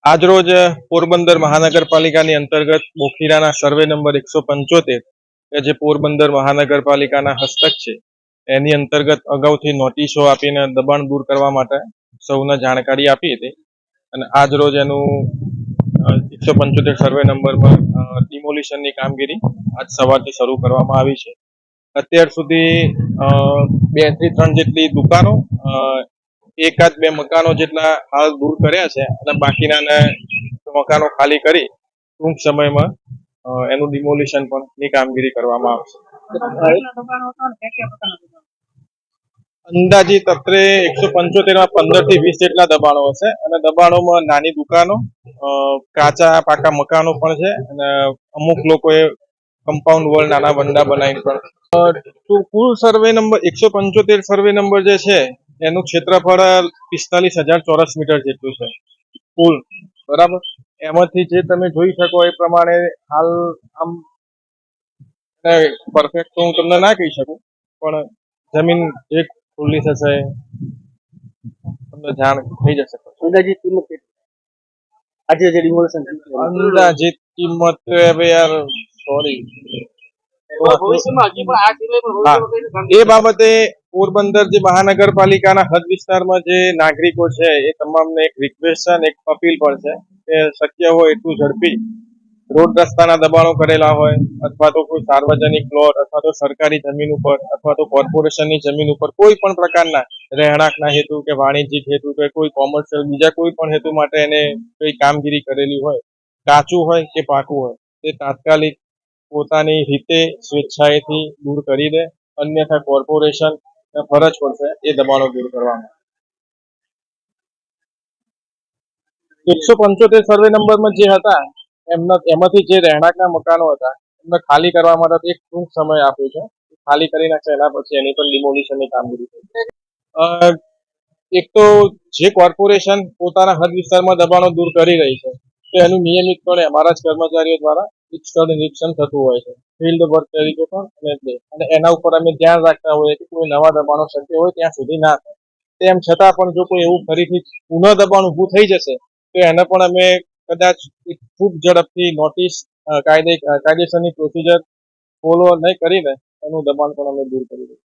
આજરોજ પોરબંદર મહાનગરપાલિકાની અંતર્ગત બોખીરાના સર્વે નંબર 175 કે જે પોરબંદર મહાનગરપાલિકાના હસ્તક છે એની અંતર્ગત અગાઉથી નોટિસો આપીને દબાણ દૂર કરવા માટે સૌને જાણકારી આપી હતી અને આજરોજ એનું 175 સર્વે નંબરમાં ડિમોલિશનની કામગીરી આજ સવારથી શરૂ કરવામાં આવી છે. અત્યાર સુધી 2 થી 3 જેટલી દુકાનો, એકાદ બે મકાનો જેટલા હાલ દૂર કર્યા છે અને બાકીના મકાનો ખાલી કરી ટૂંક સમયમાં એનું ડિમોલિશન પણ ની કામગીરી કરવામાં આવશે. અંદાજિત અત્રે 175માં 15 થી 20 જેટલા દબાણો હશે અને દબાણોમાં નાની દુકાનો, કાચા પાકા મકાનો પણ છે અને અમુક લોકોએ કમ્પાઉન્ડ વોલ નાના વંડા બનાવીને પણ કુલ સર્વે નંબર 175 સર્વે નંબર જે છે એનું ક્ષેત્રફળ 45,000 ચોરસ મીટર જેટલું છે કુલ, બરાબર. એમાંથી જે તમે જોઈ શકો એ પ્રમાણે હાલ આમ પરફેક્ટ તો હું તમને ના કહી શકું, પણ જમીન જે ખુલ્લી થશે તમને જાણ થઈ જશે. અંદાજિત કિંમત આજે જે ડિમોલિશન અંદાજિત કિંમત હવે યાર સોરી એ બાબતે પોરબંદર જે મહાનગરપાલિકાના હદ વિસ્તારમાં જે નાગરિકો છે એ તમામને એક રિક્વેસ્ટ છે અને એક અપીલ પણ છે કે શક્ય હોય એટલું ઝડપી રોડ રસ્તાના દબાણો કરેલા હોય અથવા તો કોઈ સાર્વજનિક પ્લોટ અથવા તો સરકારી જમીન ઉપર અથવા તો કોર્પોરેશનની જમીન ઉપર કોઈ પણ પ્રકારના રહેણાંકના હેતુ કે વાણિજ્યિક હેતુ કે કોઈ કોમર્શિયલ બીજા કોઈ પણ હેતુ માટે એને કોઈ કામગીરી કરેલી હોય, કાચું હોય કે પાકું હોય, તે તાત્કાલિક પોતાની રીતે સ્વેચ્છાએથી દૂર કરી દે, અન્યથા કોર્પોરેશન ફરજ પડશે એ દબાણો દૂર કરવામાં. 175 સર્વે નંબરમાં જે હતા એમાંથી જે રહેણાંકના મકાનો હતા એમને ખાલી કરવા માટે એક ટૂંક સમય આપ્યો છે. ખાલી કરી નાખશે એના પછી એની પણ ડિમોલિશનની કામગીરી થશે. એક તો જે કોર્પોરેશન પોતાના હદ વિસ્તારમાં દબાણો દૂર કરી રહી છે તો એનું નિયમિતપણે અમારા જ કર્મચારીઓ દ્વારા એક સ્થળ નિરીક્ષણ થતું હોય છે, ફિલ્ડ વર્ક તરીકે પણ, અને એના ઉપર અમે ધ્યાન રાખતા હોઈએ કે કોઈ નવા દબાણો શક્ય હોય ત્યાં સુધી ના થાય. તેમ છતાં પણ જો કોઈ એવું ફરીથી પુનઃ દબાણ ઊભું થઈ જશે તો એને પણ અમે કદાચ ખૂબ ઝડપથી નોટિસ કાયદેસરની પ્રોસિજર ફોલો નહીં કરીને એનું દબાણ પણ અમે દૂર કરી દઈશું.